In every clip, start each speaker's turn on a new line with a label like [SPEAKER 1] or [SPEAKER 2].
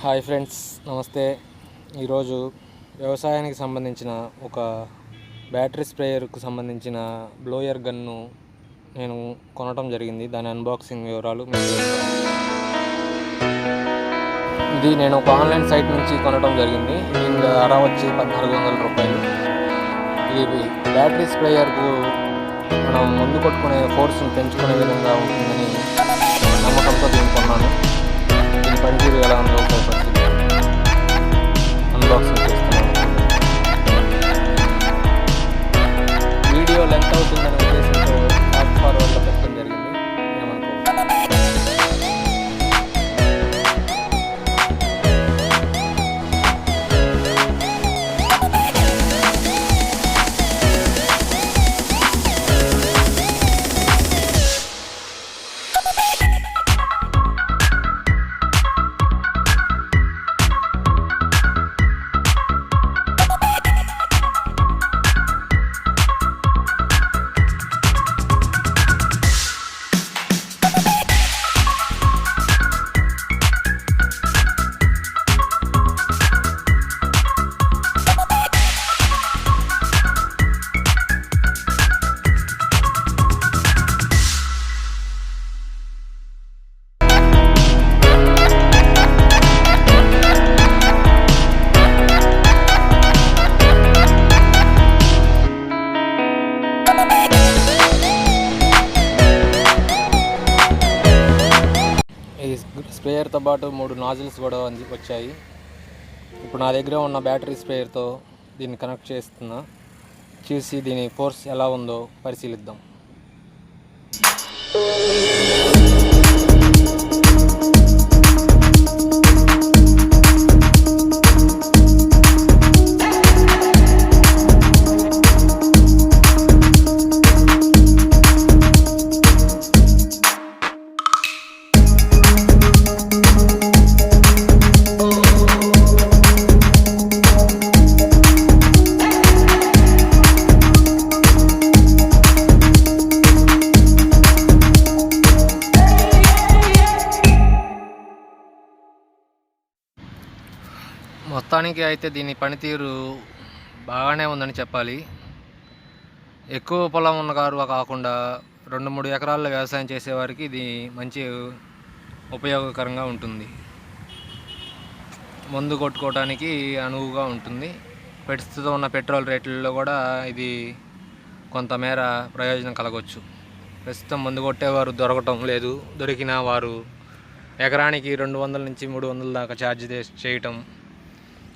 [SPEAKER 1] Hi friends, నమస్తే. ఈరోజు వ్యవసాయానికి సంబంధించిన ఒక బ్యాటరీ స్ప్రేయర్కు సంబంధించిన బ్లోయర్ గన్ను నేను కొనటం జరిగింది. దాని అన్బాక్సింగ్ వివరాలు ఇది నేను ఒక ఆన్లైన్ సైట్ నుంచి కొనటం జరిగింది. దీని ధర వచ్చి 1400 రూపాయలు. ఇది బ్యాటరీ స్ప్రేయర్కు మనం ముందు కొట్టుకునే ఫోర్స్ను పెంచుకునే విధంగా ఉంటుందని నమ్మకంతో దీన్ని కొన్నాను. దీని పనితీరు ఎలా ఉందో అన్బాక్సింగ్ చేస్తున్నాను. వీడియో లెంత్ అవుతుందనే ఉద్దేశంతో ఫాస్ట్ ఫార్వర్డ్లో పెట్టడం జరిగింది. స్ప్రేయర్తో పాటు 3 నాజిల్స్ కూడా వచ్చాయి. ఇప్పుడు నా దగ్గర ఉన్న బ్యాటరీ స్ప్రేయర్తో దీన్ని కనెక్ట్ చేస్తున్నా. చూసి దీని ఫోర్స్ ఎలా ఉందో పరిశీలిద్దాం. మొత్తానికి అయితే దీని పనితీరు బాగానే ఉందని చెప్పాలి. ఎక్కువ పొలం ఉన్నవారు కాకుండా 2-3 ఎకరాల్లో వ్యవసాయం చేసేవారికి ఇది మంచి ఉపయోగకరంగా ఉంటుంది. మందు కొట్టుకోవడానికి అనువుగా ఉంటుంది. ప్రస్తుతం ఉన్న పెట్రోల్ రేట్లలో కూడా ఇది కొంతమేర ప్రయోజనం కలగవచ్చు. ప్రస్తుతం మందు కొట్టేవారు దొరకటం లేదు. దొరికిన వారు ఎకరానికి 200 నుంచి 300 దాకా ఛార్జ్ చేయటం,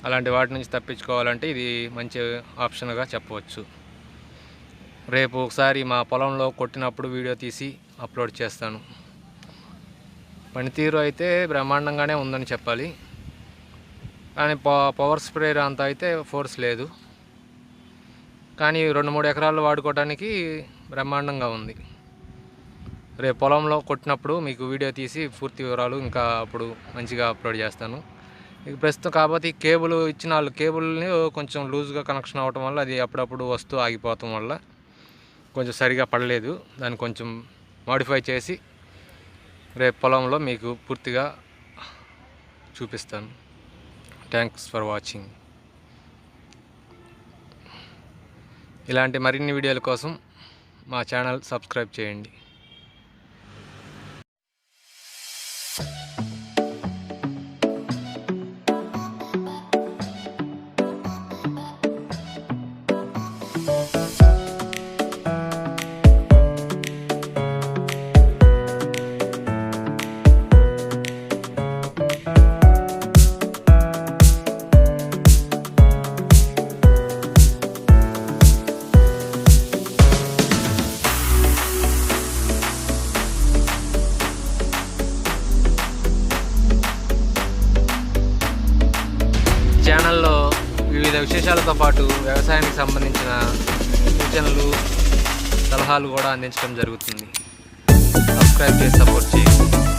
[SPEAKER 1] అలాంటి వాటి నుంచి తప్పించుకోవాలంటే ఇది మంచి ఆప్షన్గా చెప్పవచ్చు. రేపు ఒకసారి మా పొలంలో కొట్టినప్పుడు వీడియో తీసి అప్లోడ్ చేస్తాను. పనితీరు అయితే బ్రహ్మాండంగానే ఉందని చెప్పాలి. కానీ పవర్ స్ప్రేయర్ అంత అయితే ఫోర్స్ లేదు. కానీ 2-3 ఎకరాల్లో వాడుకోవడానికి బ్రహ్మాండంగా ఉంది. రేపు పొలంలో కొట్టినప్పుడు మీకు వీడియో తీసి పూర్తి వివరాలు ఇంకా అప్పుడు మంచిగా అప్లోడ్ చేస్తాను. ఇక ప్రస్తుతం కాబట్టి కేబుల్ ఇచ్చిన వాళ్ళు కేబుల్ని కొంచెం లూజ్గా కనెక్షన్ అవ్వటం వల్ల అది అప్పుడప్పుడు వస్తూ ఆగిపోవటం వల్ల కొంచెం సరిగా పడలేదు. దాన్ని కొంచెం మాడిఫై చేసి రేపు పొలంలో మీకు పూర్తిగా చూపిస్తాను. Thanks for watching. ఇలాంటి మరిన్ని వీడియోల కోసం మా ఛానల్ సబ్స్క్రైబ్ చేయండి. ఛానల్లో వివిధ విశేషాలతో పాటు వ్యవసాయానికి సంబంధించిన సూచనలు, సలహాలు కూడా అందించడం జరుగుతుంది. సబ్స్క్రైబ్ చేసి సపోర్ట్ చేయండి.